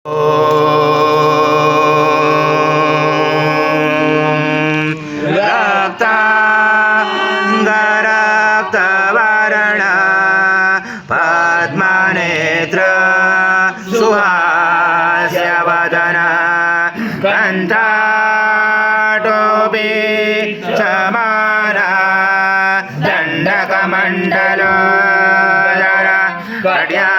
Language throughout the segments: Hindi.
रक्तांगरक्तवर्ण पद्मनेत्र सुहास्यवदन कंठाटोपी समाना दंडकमंडलोदर कट्याङ्गराशक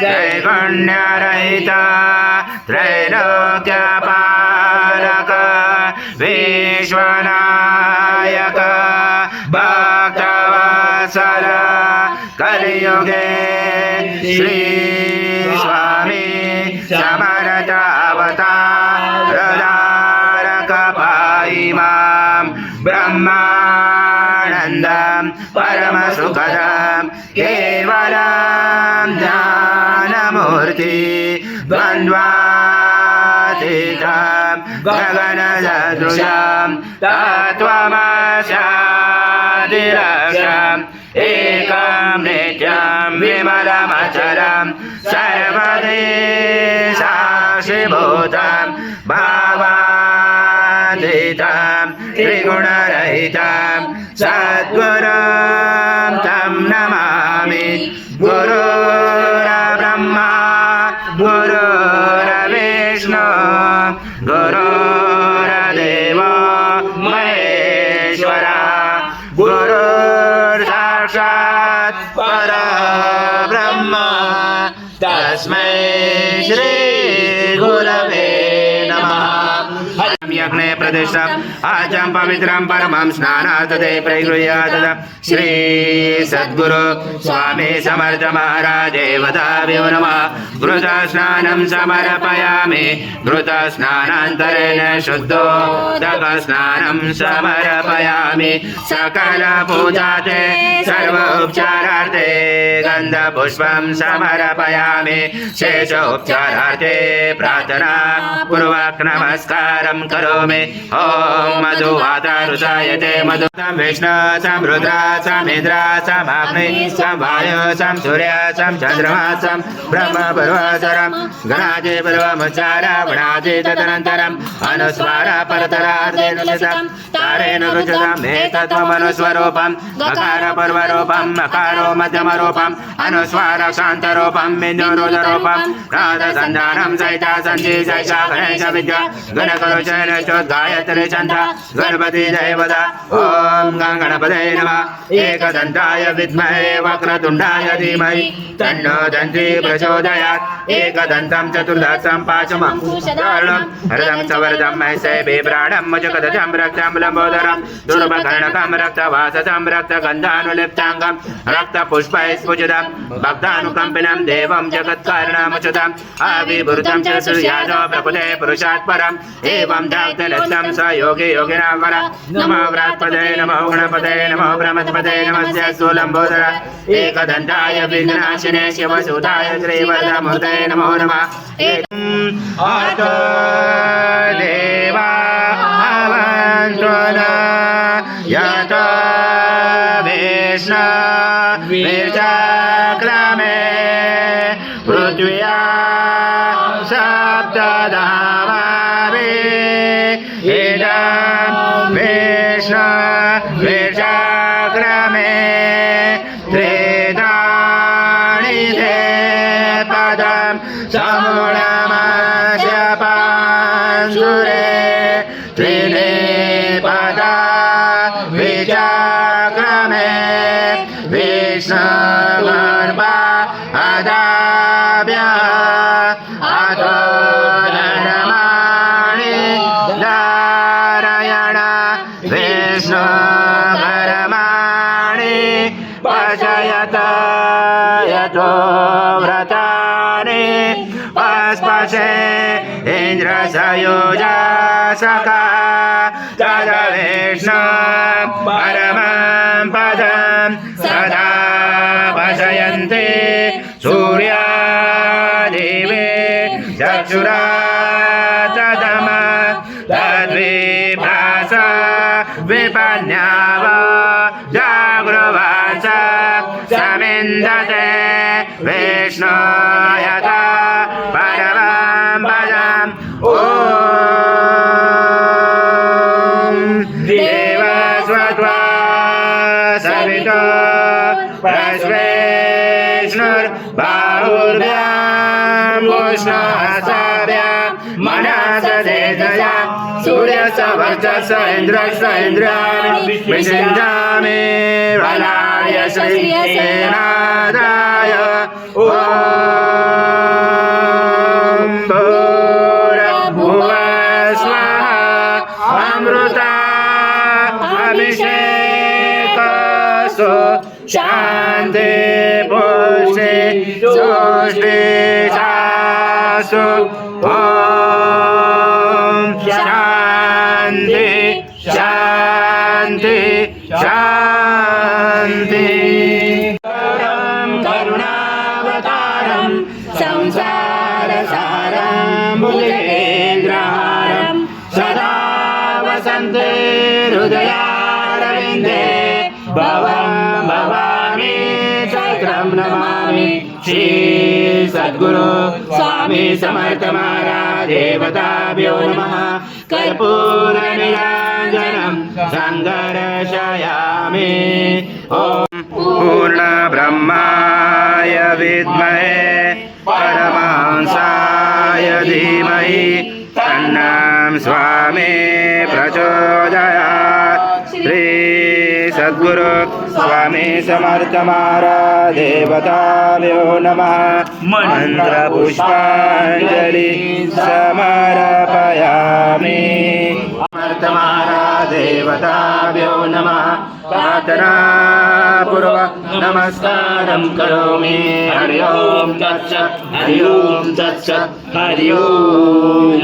त्रैगुण्यरहित त्रैलोक्यपालक विश्वनायक भक्तवत्सल कलियुगे श्री स्वामी समर्थ अवतारधारक पाहि मां ब्रह्मानन्दं परमसुखदं केवलं ज्ञानमूर्ति द्वन्द्वातीतं गगनसदृशं तत्त्वमस्यादिलक्ष्यम् एकं नित्यं विमलमचलं सर्वदेशाक्षिभूतं भावातीतं त्रिगुणरहितं सद्गुरुं तं नमामि गुरुर्ब्रह्मा गुरुर्विष्णु गुरुर्देवो महेश्वरा गुरुर्साक्षात् परब्रह्म तस्मै श्री गुरवे नमः। यज्ञे प्रतिष्ठम् आचं पवित्रं परमं स्नानार्थते प्रगृह्यात् श्री सद्गुरु स्वामी समर्थ महाराजेवताभ्यो नमः। घृतस्नानं समर्पयामि घृतस्नानान्तरेण शुद्धोदकस्नानं समर्पयामि सकलपूजाते सर्वोपचारार्थे गन्धपुष्पं समर्पयामि शेषोपचारार्थे प्रार्थना पूर्वक नमस्कारं करोमि। ओम मधुवातारुषाय ते मधुतं विष्णु सं रुद्र सं इंद्र सं अग्नि सं वायु सं सूर्य सं चंद्रमा सं ब्रह्म परमेश्वरं गणादि परमचार गणादि तदनन्तरम् अनुस्वार परतरार्धेनुचितं तारेण रुचितं एतत्त्वमनुस्वरूपं अकार पर्वरूपं अकारो मध्यमरूपं अनुस्वार शान्तरूपं बिन्दुरुद्ररूपं नादसन्धानं सहिता सन्धि सहिता गणेश विद्या गणकरुचन गायत्री छंद गणपति देवता। ओम गणपतये नमः। एकदन्ताय विद्महे वक्रतुण्डाय धीमहि तन्नो दन्ती प्रचोदयात्। एकदन्तं चतुर्दशं पाशमं कर्णं हरदं सवर्धं महसे बिभ्राणं मुजगदजं रक्तं लम्बोदरं दुर्भकर्णकं रक्तवाससं रक्तगन्धानुलिप्ताङ्गं रक्तपुष्पैस्फुजितं भक्तानुकम्पिनं देवं जगत्कारणमच्युतम् आविर्भूतं च सूर्यादो प्रकृते पुरुषात् परम् एवं दाक्तलक्ष्यं स योगी योगिनां वर नमो व्रात्पदे नमो गणपते नमो ब्रह्मपते नमस्ते स्थूलम्बोदर एकदन्ताय विघ्नाशिने शिवसुताय श्रीवरदमूर्ते नमो नमः। अतो देवा अवन्तु न यतो विष्णु विचक्रमे पृथ्व्या सप्तधामावे इदं विष्णु विचक्रमे त्रिदानि ते पदं समूलमस्य पांसुरे त्रीणि पदा विचक्रमे विष्णुगर्भा अदाभ्यः अतो धर्माणि नारायण विष्णुकर्माणि पचयत यतो व्रतानि पस्पशे इन्द्रसयोजासका तद विष्णु परमं पदं सदा पशयन्ति सूर्यादिवे चक्षुराततम तद्विभास विपन्याव जागृवाच समिन्दते विष्णु यथा परमं पदम् ॐ देवस्वत्वा सवितो वस्वेष्णुर्बाहुर्भ्यां पुष्णासाभ्यां मनसदेजया सूर्यस्य वर्चस्व इन्द्रस्य इन्द्रियाणि विषिञ्जामि बलाय श्रीनादाय ॐ भूर्भुवः स्वाहा अमृता अभिषेकस्तु शान्ति पुष्टि तुष्टि शासु ॐ शान्ति शान्ति शान्ति करुणावतारं संसारसारं भुजगेन्द्रहारं सदा वसन्ते हृदयारविन्दे भवं भवामि चैत्रं नमामि श्री सद्गुरु स्वामी समर्थ महाराज देवताभ्यो नमः कर्पूरनीराजनं सङ्गर्शयामि ॐ पूर्णब्रह्माय विद्महे परमहंसाय धीमहि तन्नं स्वामी प्रचोदयात् श्री सद्गुरु स्वामी समर्थ महाराज देवताभ्यो नमः मंत्रपुष्पांजलि समर्पयामि समर्थ महाराज देवताभ्यो नमः प्रार्थना पूर्वक नमस्कारं करोमि हरि ओम तत्सत् हरि ओम तत्सत् हरि ओम